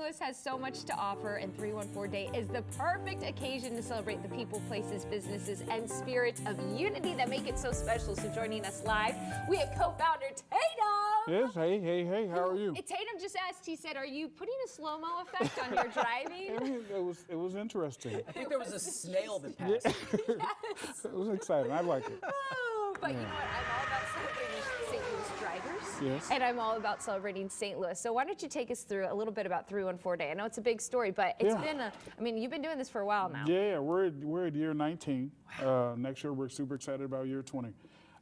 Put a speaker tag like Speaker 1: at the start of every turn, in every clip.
Speaker 1: Louis has so much to offer, and 314 Day is the perfect occasion to celebrate the people, places, businesses, and spirit of unity that make it so special. So joining us live, we have co-founder Tatum.
Speaker 2: Yes, hey, how are you?
Speaker 1: Tatum just asked, he said, are you putting a slow-mo effect on your driving?
Speaker 2: I mean, it was interesting.
Speaker 3: I think there was a snail that passed.
Speaker 1: Yes.
Speaker 2: It was exciting. I like it.
Speaker 1: Oh, but you know what? I'm all about celebrating St. Louis drivers.
Speaker 2: Yes.
Speaker 1: And I'm all about celebrating St. Louis. So why don't you take us through a little bit about 314 Day? I know it's a big story, but it's been I mean, you've been doing this for a while now.
Speaker 2: Yeah, we're at year 19. Next year, we're super excited about year 20.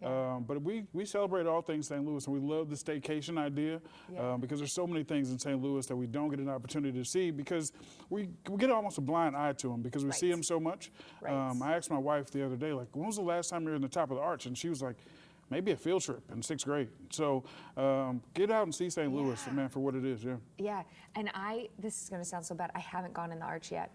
Speaker 1: Yeah.
Speaker 2: But we celebrate all things St. Louis, and we love the staycation idea because there's so many things in St. Louis that we don't get an opportunity to see because we get almost a blind eye to them because we see them so much.
Speaker 1: Right.
Speaker 2: I asked my wife the other day, like, when was the last time you were in the top of the arch? And she was like, maybe a field trip in 6th grade. So get out and see St. Louis, man, for what it is,
Speaker 1: Yeah, and this is going to sound so bad, I haven't gone in the arch yet.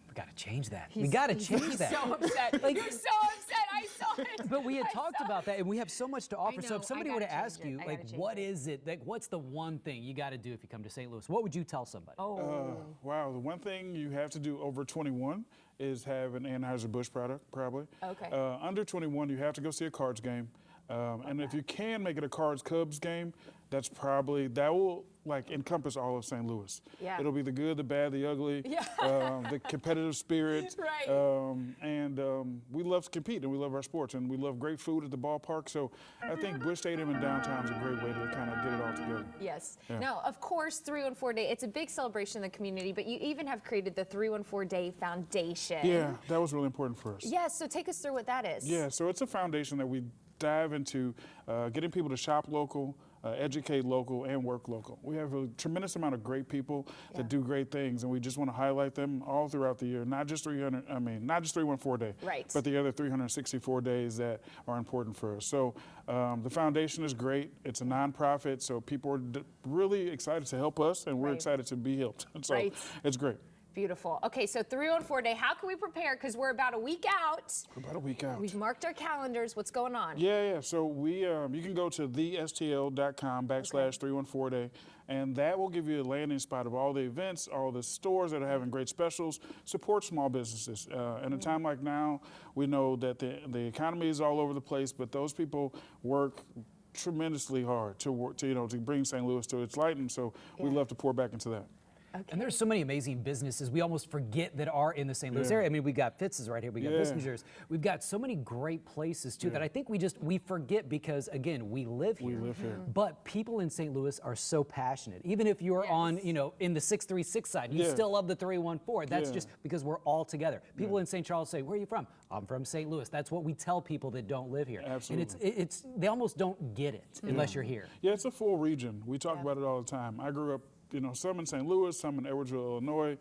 Speaker 3: We got to change that. We got to change that.
Speaker 1: He's so upset. You're so upset. I saw it.
Speaker 3: But we had talked about that, and we have so much to offer.
Speaker 1: know,
Speaker 3: So if somebody
Speaker 1: I
Speaker 3: were to
Speaker 1: gotta
Speaker 3: ask
Speaker 1: change
Speaker 3: you,
Speaker 1: it. I
Speaker 3: like,
Speaker 1: gotta change
Speaker 3: what
Speaker 1: it.
Speaker 3: is it? Like, what's the one thing you got to do if you come to St. Louis? What would you tell somebody?
Speaker 2: Wow, the one thing you have to do over 21 is have an Anheuser-Busch product, probably.
Speaker 1: Okay.
Speaker 2: Under 21, you have to go see a Cards game. And if you can make it a Cards-Cubs game, that will like encompass all of St. Louis.
Speaker 1: Yeah.
Speaker 2: It'll be the good, the bad, the ugly, the competitive spirit.
Speaker 1: Right.
Speaker 2: We love to compete, and we love our sports, and we love great food at the ballpark. So I think Busch Stadium and downtown is a great way to kind of get it all together.
Speaker 1: Yes.
Speaker 2: Yeah.
Speaker 1: Now, of course, 314 Day, it's a big celebration in the community, but you even have created the 314 Day Foundation.
Speaker 2: Yeah, that was really important for us.
Speaker 1: Yes, so take us through what that is.
Speaker 2: Yeah, so it's a foundation that we dive into getting people to shop local, educate local, and work local. We have a tremendous amount of great people that do great things, and we just want to highlight them all throughout the year. Not just 314 Day,
Speaker 1: Right.
Speaker 2: but the other 364 days that are important for us. So the foundation is great. It's a nonprofit, so people are really excited to help us, and we're excited to be helped. So it's great.
Speaker 1: Beautiful. Okay, so 314 Day, how can we prepare? Because we're about a week out.
Speaker 2: We're about a week out.
Speaker 1: We've marked our calendars. What's going on?
Speaker 2: Yeah. So you can go to thestl.com/314 Day, and that will give you a landing spot of all the events, all the stores that are having great specials. Support small businesses. In a time like now, we know that the economy is all over the place, but those people work tremendously hard to bring St. Louis to its light, and so we love to pour back into that.
Speaker 1: Okay.
Speaker 3: And there's so many amazing businesses we almost forget that are in the St. Louis area. I mean, we got Fitz's right here, we got Bissinger's. We've got so many great places too that I think we forget because again, we live here.
Speaker 2: We live here.
Speaker 3: But people in St. Louis are so passionate. Even if you're on, in the 636 side, you still love the 314. That's just because we're all together. People in St. Charles say, "Where are you from?" "I'm from St. Louis." That's what we tell people that don't live here.
Speaker 2: Absolutely.
Speaker 3: And it's they almost don't get it unless you're here.
Speaker 2: Yeah, it's a full region. We talk about it all the time. I grew up, some in St. Louis, some in Edwardsville, Illinois.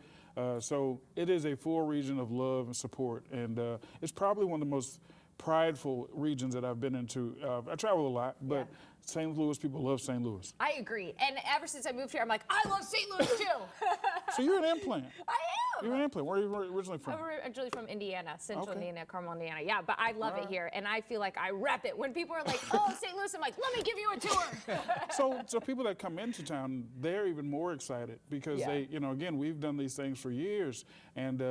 Speaker 2: So it is a full region of love and support. And it's probably one of the most prideful regions that I've been into. I travel a lot, but St. Louis people love St. Louis.
Speaker 1: I agree. And ever since I moved here, I'm like, I love St. Louis too.
Speaker 2: So you're an implant.
Speaker 1: I am.
Speaker 2: You're an implant. Where are you originally from?
Speaker 1: I'm originally from Indiana, Central Indiana, Carmel, Indiana. Yeah, but I love it here, and I feel like I rep it. When people are like, "Oh, St. Louis," I'm like, "Let me give you a tour."
Speaker 2: So people that come into town, they're even more excited because they, again, we've done these things for years, and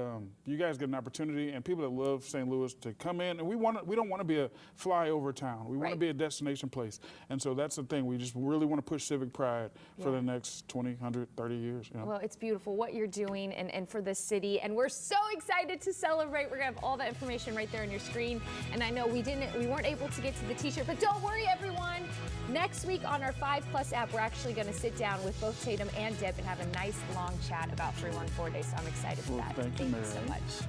Speaker 2: you guys get an opportunity, and people that love St. Louis to come in, and we don't want to be a flyover town. We want to be a destination place, and so that's the thing. We just really want to push civic pride for the next 20, 100, 30 years.
Speaker 1: Well, it's beautiful what you're doing and for this city, and we're so excited to celebrate. We're gonna have all that information right there on your screen. And I know we weren't able to get to the t-shirt, but don't worry, everyone. Next week on our 5+ app, we're actually gonna sit down with both Tatum and Deb and have a nice long chat about 314 Day. So I'm excited for that.
Speaker 2: Thank you
Speaker 1: so
Speaker 2: Mary.
Speaker 1: much.